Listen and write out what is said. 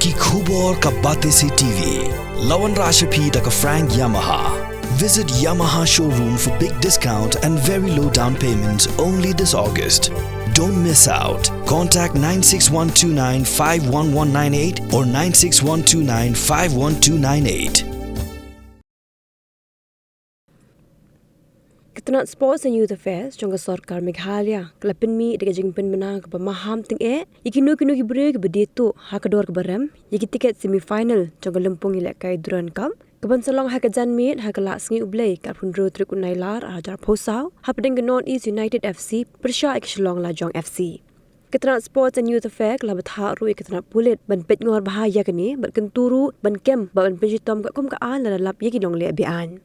Ki khubor ka bate se TV. Lawan Rashapi da ka Frank Yamaha. Visit Yamaha showroom for big discount and very low down payments only this August. Don't miss out. Contact 96129 51198 or 96129 51298. Ketenat Sports and Youth Affairs jangka Sarkar Meghalaya kelapin mi dekat jingpen menang ke pemaham ting yakinu ki beri ke bedetu hakador ke barem yaki tiket semifinal jangka lempung ilek kai Durand Cup keban salong hakajan mit hakalak sengi ublay kat pundro trik unailar ajar posau hapdeng ke North East United FC persya ikselong lajong FC. Ketenat Sports and Youth Affairs kelab tharu ketenat pulit ban pet ngor bahaya kini bat kenturu ban kem ban penjitom kat kom kaan lalap yaki dong le abian.